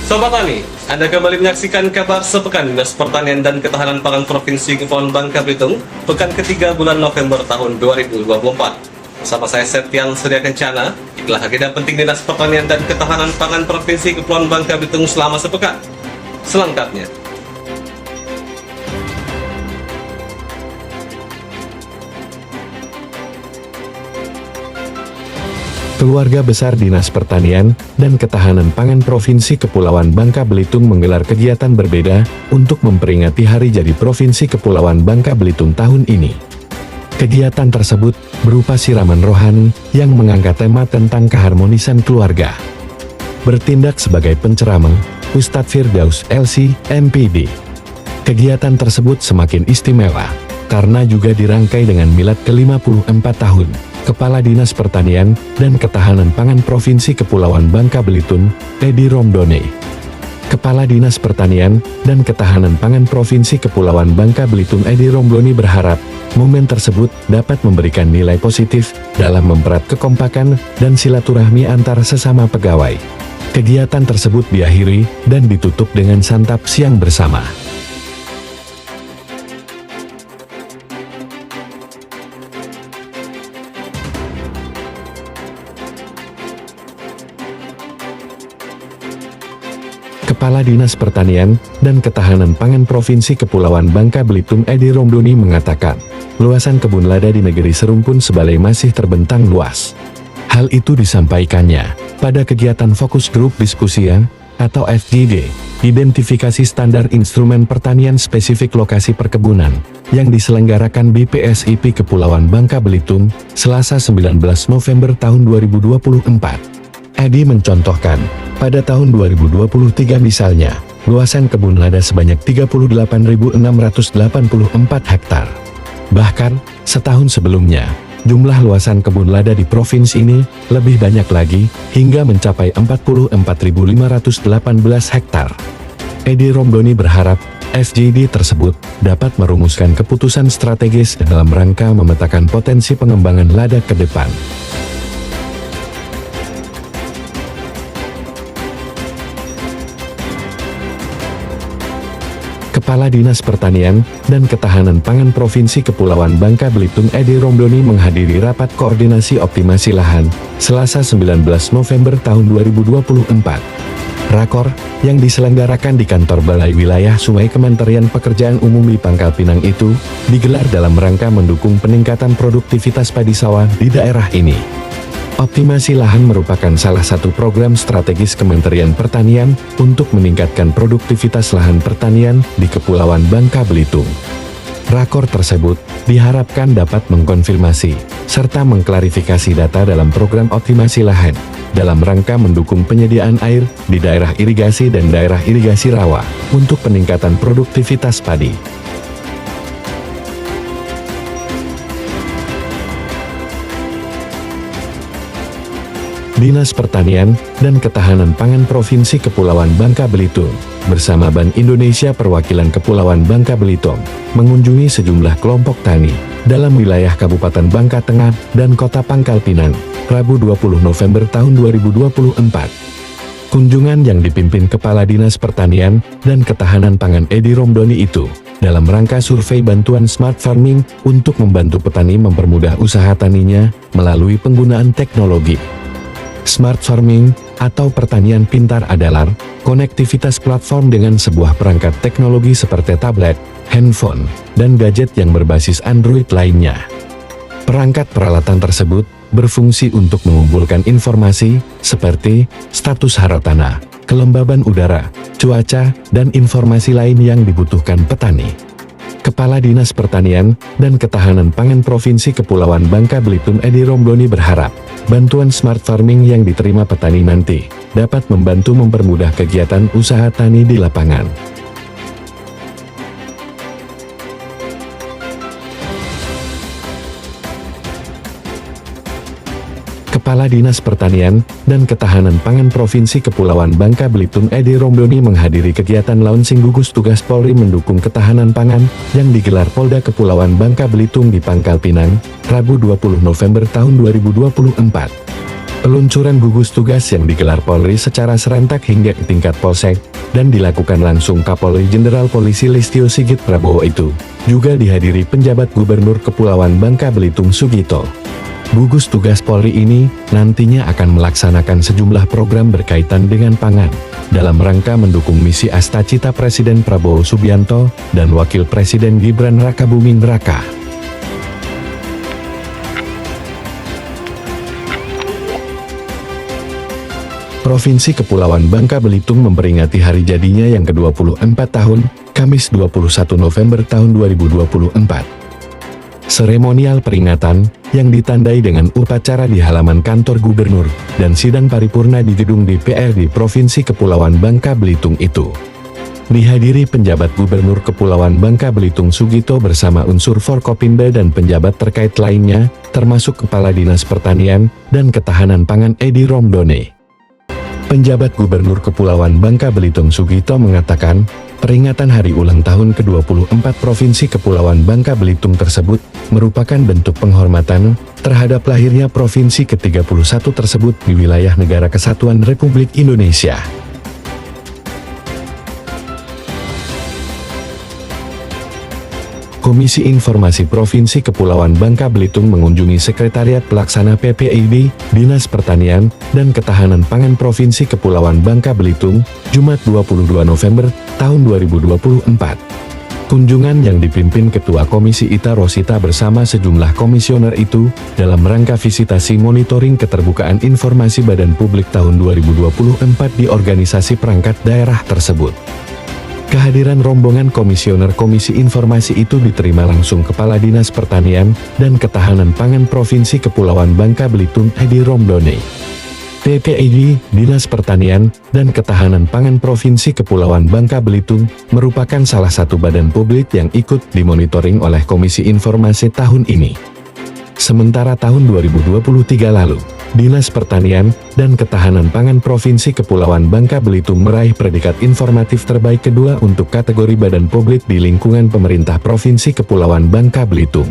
Sobat Tani, Anda kembali menyaksikan kabar sepekan Dinas Pertanian dan Ketahanan Pangan Provinsi Kepulauan Bangka Belitung, pekan ketiga bulan November tahun 2024. Bersama saya Septian Surya Kencana, inilah agenda penting Dinas Pertanian dan Ketahanan Pangan Provinsi Kepulauan Bangka Belitung selama sepekan. Selengkapnya. Keluarga Besar Dinas Pertanian dan Ketahanan Pangan Provinsi Kepulauan Bangka Belitung menggelar kegiatan berbeda untuk memperingati Hari Jadi Provinsi Kepulauan Bangka Belitung tahun ini. Kegiatan tersebut berupa siraman rohani yang mengangkat tema tentang keharmonisan keluarga. Bertindak sebagai penceramah, Ustadz Firdaus LC, MPD. Kegiatan tersebut semakin istimewa karena juga dirangkai dengan milad ke-54 tahun Kepala Dinas Pertanian dan Ketahanan Pangan Provinsi Kepulauan Bangka Belitung, Edi Romdoni. Kepala Dinas Pertanian dan Ketahanan Pangan Provinsi Kepulauan Bangka Belitung Edi Romdoni berharap momen tersebut dapat memberikan nilai positif dalam mempererat kekompakan dan silaturahmi antar sesama pegawai. Kegiatan tersebut diakhiri dan ditutup dengan santap siang bersama. Kepala Dinas Pertanian dan Ketahanan Pangan Provinsi Kepulauan Bangka Belitung Edi Romdoni mengatakan, luasan kebun lada di negeri Serumpun Sebalai masih terbentang luas. Hal itu disampaikannya pada kegiatan Fokus Grup Diskusia atau FGD, Identifikasi Standar Instrumen Pertanian Spesifik Lokasi Perkebunan, yang diselenggarakan BPSIP Kepulauan Bangka Belitung, Selasa 19 November tahun 2024. Edi mencontohkan, pada tahun 2023 misalnya, luasan kebun lada sebanyak 38.684 hektar. Bahkan, setahun sebelumnya, jumlah luasan kebun lada di provinsi ini lebih banyak lagi, hingga mencapai 44.518 hektar. Edi Romdoni berharap, FGD tersebut dapat merumuskan keputusan strategis dalam rangka memetakan potensi pengembangan lada ke depan. Kepala Dinas Pertanian dan Ketahanan Pangan Provinsi Kepulauan Bangka Belitung Edi Romdoni menghadiri rapat koordinasi optimasi lahan, Selasa 19 November tahun 2024. Rakor, yang diselenggarakan di kantor Balai Wilayah Sungai Kementerian Pekerjaan Umum di Pangkal Pinang itu, digelar dalam rangka mendukung peningkatan produktivitas padi sawah di daerah ini. Optimasi lahan merupakan salah satu program strategis Kementerian Pertanian untuk meningkatkan produktivitas lahan pertanian di Kepulauan Bangka Belitung. Rakor tersebut diharapkan dapat mengkonfirmasi serta mengklarifikasi data dalam program optimasi lahan dalam rangka mendukung penyediaan air di daerah irigasi dan daerah irigasi rawa untuk peningkatan produktivitas padi. Dinas Pertanian dan Ketahanan Pangan Provinsi Kepulauan Bangka Belitung, bersama Bank Indonesia Perwakilan Kepulauan Bangka Belitung, mengunjungi sejumlah kelompok tani dalam wilayah Kabupaten Bangka Tengah dan Kota Pangkal Pinang, Rabu 20 November tahun 2024. Kunjungan yang dipimpin Kepala Dinas Pertanian dan Ketahanan Pangan Edi Romdoni itu, dalam rangka survei bantuan Smart Farming untuk membantu petani mempermudah usaha taninya melalui penggunaan teknologi. Smart Farming, atau pertanian pintar adalah konektivitas platform dengan sebuah perangkat teknologi seperti tablet, handphone, dan gadget yang berbasis Android lainnya. Perangkat peralatan tersebut berfungsi untuk mengumpulkan informasi seperti status hara tanah, kelembaban udara, cuaca, dan informasi lain yang dibutuhkan petani. Kepala Dinas Pertanian dan Ketahanan Pangan Provinsi Kepulauan Bangka Belitung Edi Romdoni berharap, bantuan Smart Farming yang diterima petani nanti dapat membantu mempermudah kegiatan usaha tani di lapangan. Kepala Dinas Pertanian dan Ketahanan Pangan Provinsi Kepulauan Bangka Belitung Edi Romdoni menghadiri kegiatan launching gugus tugas Polri mendukung ketahanan pangan yang digelar Polda Kepulauan Bangka Belitung di Pangkal Pinang, Rabu 20 November tahun 2024. Peluncuran gugus tugas yang digelar Polri secara serentak hingga ke tingkat Polsek, dan dilakukan langsung Kapolri Jenderal Polisi Listio Sigit Prabowo itu, juga dihadiri penjabat Gubernur Kepulauan Bangka Belitung Sugito. Gugus tugas Polri ini nantinya akan melaksanakan sejumlah program berkaitan dengan pangan, dalam rangka mendukung misi Astacita Presiden Prabowo Subianto dan Wakil Presiden Gibran Rakabuming Raka. Provinsi Kepulauan Bangka Belitung memperingati hari jadinya yang ke-24 tahun, Kamis 21 November tahun 2024. Seremonial peringatan, yang ditandai dengan upacara di halaman kantor gubernur, dan sidang paripurna di gedung DPR di Provinsi Kepulauan Bangka Belitung itu, dihadiri penjabat Gubernur Kepulauan Bangka Belitung Sugito bersama unsur Forkopimda dan penjabat terkait lainnya, termasuk Kepala Dinas Pertanian dan Ketahanan Pangan Edi Romdone. Penjabat Gubernur Kepulauan Bangka Belitung Sugito mengatakan, peringatan hari ulang tahun ke-24 Provinsi Kepulauan Bangka Belitung tersebut merupakan bentuk penghormatan terhadap lahirnya Provinsi ke-31 tersebut di wilayah Negara Kesatuan Republik Indonesia. Komisi Informasi Provinsi Kepulauan Bangka Belitung mengunjungi Sekretariat Pelaksana PPID, Dinas Pertanian, dan Ketahanan Pangan Provinsi Kepulauan Bangka Belitung, Jumat 22 November, tahun 2024. Kunjungan yang dipimpin Ketua Komisi Ita Rosita bersama sejumlah komisioner itu, dalam rangka visitasi monitoring keterbukaan informasi Badan Publik tahun 2024 di organisasi perangkat daerah tersebut. Kehadiran rombongan komisioner Komisi Informasi itu diterima langsung Kepala Dinas Pertanian dan Ketahanan Pangan Provinsi Kepulauan Bangka Belitung Edi Romdone. PPID, Dinas Pertanian, dan Ketahanan Pangan Provinsi Kepulauan Bangka Belitung, merupakan salah satu badan publik yang ikut dimonitoring oleh Komisi Informasi tahun ini. Sementara tahun 2023 lalu, Dinas Pertanian dan Ketahanan Pangan Provinsi Kepulauan Bangka Belitung meraih predikat informatif terbaik kedua untuk kategori badan publik di lingkungan pemerintah Provinsi Kepulauan Bangka Belitung.